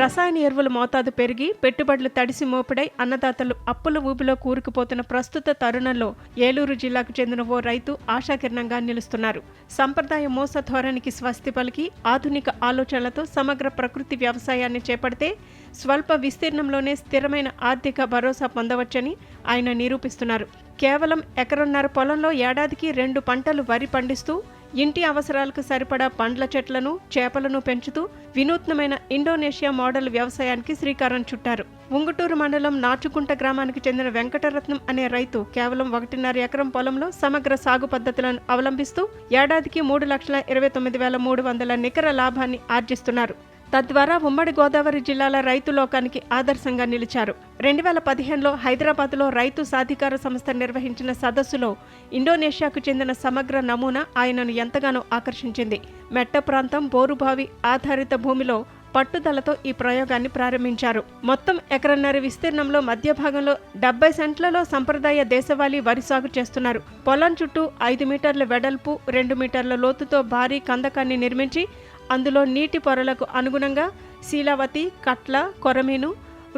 రసాయన ఎరువుల మోతాదు పెరిగి పెట్టుబడులు తడిసి మోపుడై అన్నదాతలు అప్పుల ఊబిలో కూరుకుపోతున్న ప్రస్తుత తరుణంలో ఏలూరు జిల్లాకు చెందిన ఓ రైతు ఆశాకిరణంగా నిలుస్తున్నారు. సంప్రదాయ మోస ధోరణికి స్వస్తి పలికి ఆధునిక ఆలోచనలతో సమగ్ర ప్రకృతి వ్యవసాయాన్ని చేపడితే స్వల్ప విస్తీర్ణంలోనే స్థిరమైన ఆర్థిక భరోసా పొందవచ్చని ఆయన నిరూపిస్తున్నారు. కేవలం ఎకరన్నర పొలంలో ఏడాదికి 2 పంటలు వరి పండిస్తూ ఇంటి అవసరాలకు సరిపడా పండ్ల చెట్లను, చేపలను పెంచుతూ వినూత్నమైన ఇండోనేషియా మోడల్ వ్యవసాయానికి శ్రీకారం చుట్టారు. ఉంగుటూరు మండలం నాచుకుంట గ్రామానికి చెందిన వెంకటరత్నం అనే రైతు కేవలం 1.5 ఎకరం పొలంలో సమగ్ర సాగు పద్ధతులను అవలంబిస్తూ ఏడాదికి 3,29,300 నికర లాభాన్ని ఆర్జిస్తున్నారు. తద్వారా ఉమ్మడి గోదావరి జిల్లాల రైతు లోకానికి ఆదర్శంగా నిలిచారు. 2015లో హైదరాబాద్లో రైతు సాధికార సంస్థ నిర్వహించిన సదస్సులో ఇండోనేషియాకు చెందిన సమగ్ర నమూనా ఆయనను ఎంతగానో ఆకర్షించింది. మెట్ట ప్రాంతం, బోరుబావి ఆధారిత భూమిలో పట్టుదలతో ఈ ప్రయోగాన్ని ప్రారంభించారు. మొత్తం ఎకరన్నర విస్తీర్ణంలో మధ్య భాగంలో 70 సెంట్లలో సంప్రదాయ దేశవాళీ వరి సాగు చేస్తున్నారు. పొలం చుట్టూ 5 మీటర్ల వెడల్పు, 2 మీటర్ల లోతుతో భారీ కందకాన్ని నిర్మించి అందులో నీటి పొరలకు అనుగుణంగా శీలావతి, కట్ల, కొరమీను,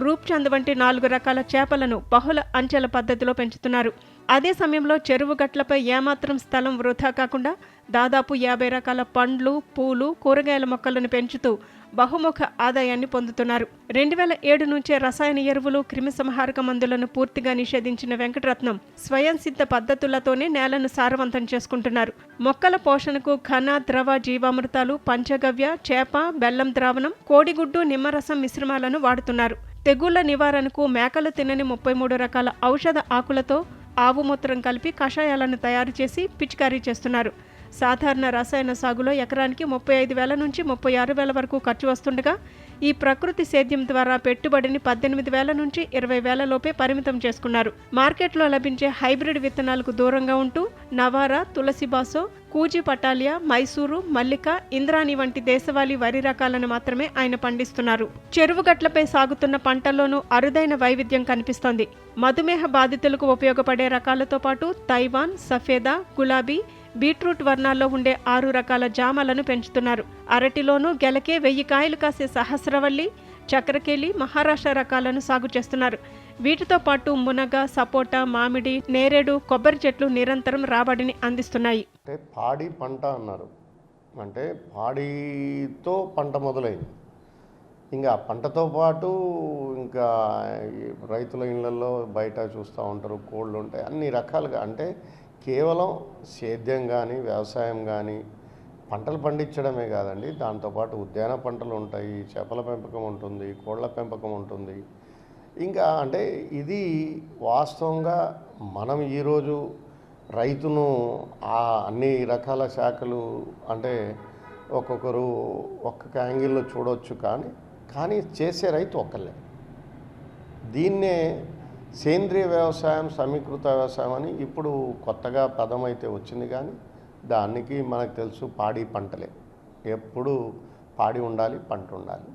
రూప్చంద్ వంటి 4 రకాల చేపలను బహుళ అంచెల పద్ధతిలో పెంచుతున్నారు. అదే సమయంలో చెరువు గట్లపై ఏమాత్రం స్థలం వృధా కాకుండా దాదాపు 50 రకాల పండ్లు, పూలు, కూరగాయల మొక్కలను పెంచుతూ బహుముఖ ఆదాయాన్ని పొందుతున్నారు. 2007 నుంచే రసాయన ఎరువులు, క్రిమిసంహారక మందులను పూర్తిగా నిషేధించిన వెంకటరత్నం స్వయం సిద్ధ పద్ధతులతోనే నేలను సారవంతం చేసుకుంటున్నారు. మొక్కల పోషణకు ఘన, ద్రవ జీవామృతాలు, పంచగవ్య, చేప, బెల్లం ద్రావణం, కోడిగుడ్డు, నిమ్మరసం మిశ్రమాలను వాడుతున్నారు. తెగుళ్ల నివారణకు మేకలు తినని 33 రకాల ఔషధ ఆకులతో ఆవు మూత్రం కలిపి కషాయాలను తయారు చేసి పిచికారీ చేస్తున్నారు. సాధారణ రసాయన సాగులో ఎకరానికి 35,000 నుంచి 36,000 వరకు ఖర్చు వస్తుండగా ఈ ప్రకృతి సేద్యం ద్వారా పెట్టుబడిని 18,000 నుంచి 20,000 లోపే పరిమితం చేసుకున్నారు. మార్కెట్లో లభించే హైబ్రిడ్ విత్తనాలకు దూరంగా ఉంటూ నవారా, తులసిబాసో, కూజి పటాలియా, మైసూరు, మల్లిక, ఇంద్రాణి వంటి దేశవాళీ వరి రకాలను మాత్రమే ఆయన పండిస్తున్నారు. చెరువు గట్లపై సాగుతున్న పంటల్లోనూ అరుదైన వైవిధ్యం కనిపిస్తోంది. మధుమేహ బాధితులకు ఉపయోగపడే రకాలతో పాటు తైవాన్, సఫేదా, గులాబీ, బీట్రూట్ వర్ణాల్లో ఉండే 6 రకాల జామలను పెంచుతున్నారు. అరటిలోనూ గెలకే 1000 కాయలు కాసే సహస్రవల్లి, చక్రకేళి, మహారాష్ట్ర రకాలను సాగు చేస్తున్నారు. వీటితో పాటు మునగ, సపోటా, మామిడి, నేరేడు, కొబ్బరి చెట్లు నిరంతరం రాబడిని అందిస్తున్నాయి. అంటే పాడి పంట అన్నారు, అంటే పాడితో పంట మొదలైంది. ఇంకా పంటతో పాటు ఇంకా రైతుల ఇళ్లలో బయట చూస్తూ ఉంటారు, కోళ్ళు ఉంటాయి, అన్ని రకాలుగా. అంటే కేవలం సేద్యం కానీ, వ్యవసాయం కానీ, పంటలు పండించడమే కాదండి, దాంతోపాటు ఉద్యాన పంటలు ఉంటాయి, చేపల పెంపకం ఉంటుంది, కోళ్ళ పెంపకం ఉంటుంది. ఇంకా అంటే ఇది వాస్తవంగా మనం ఈరోజు రైతును అన్ని రకాల శాఖలు అంటే ఒక్కొక్కరు ఒక్కొక్క యాంగిల్లో చూడవచ్చు, కానీ చేసే రైతు ఒక్కళ్ళే. దీన్నే సేంద్రియ వ్యవసాయం, సమీకృత వ్యవసాయం అని ఇప్పుడు కొత్తగా పదం అయితే వచ్చింది. కానీ దానికి మనకు తెలుసు పాడి పంటలే, ఎప్పుడు పాడి ఉండాలి, పంట ఉండాలి.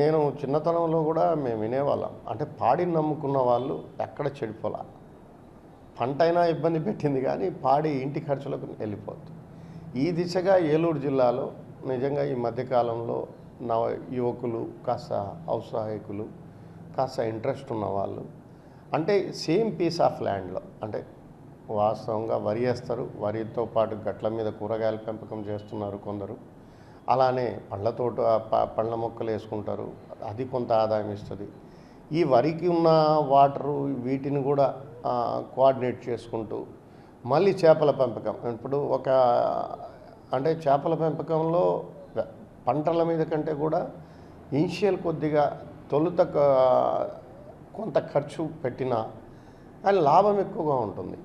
నేను చిన్నతనంలో కూడా మేము వినేవాళ్ళం, అంటే పాడిని నమ్ముకున్న వాళ్ళు ఎక్కడ చెడిపోలా, పంట అయినా ఇబ్బంది పెట్టింది కానీ పాడి ఇంటి ఖర్చులకు వెళ్ళిపోతుంది. ఈ దిశగా ఏలూరు జిల్లాలో నిజంగా ఈ మధ్యకాలంలో యువకులు, కాస్త ఔత్సాహికులు, కాస్త ఇంట్రెస్ట్ ఉన్నవాళ్ళు, అంటే సేమ్ పీస్ ఆఫ్ ల్యాండ్లో అంటే వాస్తవంగా వరి వేస్తారు, వరితో పాటు గట్ల మీద కూరగాయల పెంపకం చేస్తున్నారు కొందరు. అలానే పండ్ల తోట, పండ్ల మొక్కలు వేసుకుంటారు, అది కొంత ఆదాయం ఇస్తుంది. ఈ వరికి ఉన్న వాటరు వీటిని కూడా కోఆర్డినేట్ చేసుకుంటూ మళ్ళీ చేపల పెంపకం. ఇప్పుడు అంటే చేపల పెంపకంలో పంటల మీద కంటే కూడా ఇనిషియల్ కొద్దిగా తొలుత కొంత ఖర్చు పెట్టినా కానీ లాభం ఎక్కువగా ఉంటుంది.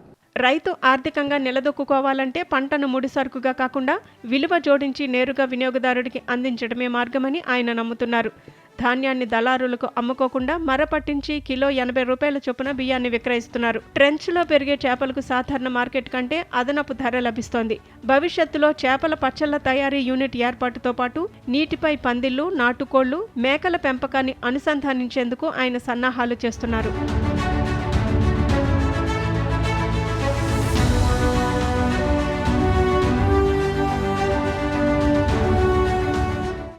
రైతు ఆర్థికంగా నిలదొక్కుకోవాలంటే పంటను ముడిసరుకుగా కాకుండా విలువ జోడించి నేరుగా వినియోగదారుడికి అందించడమే మార్గమని ఆయన నమ్ముతున్నారు. ధాన్యాన్ని దళారులకు అమ్ముకోకుండా మరపట్టించి కిలో 80 రూపాయల చొప్పున బియ్యాన్ని విక్రయిస్తున్నారు. ట్రెంచ్లో పెరిగే చేపలకు సాధారణ మార్కెట్ కంటే అదనపు ధర లభిస్తోంది. భవిష్యత్తులో చేపల పచ్చళ్ల తయారీ యూనిట్ ఏర్పాటుతో పాటు నీటిపై పందిళ్లు, నాటుకోళ్లు, మేకల పెంపకాన్ని అనుసంధానించేందుకు ఆయన సన్నాహాలు చేస్తున్నారు.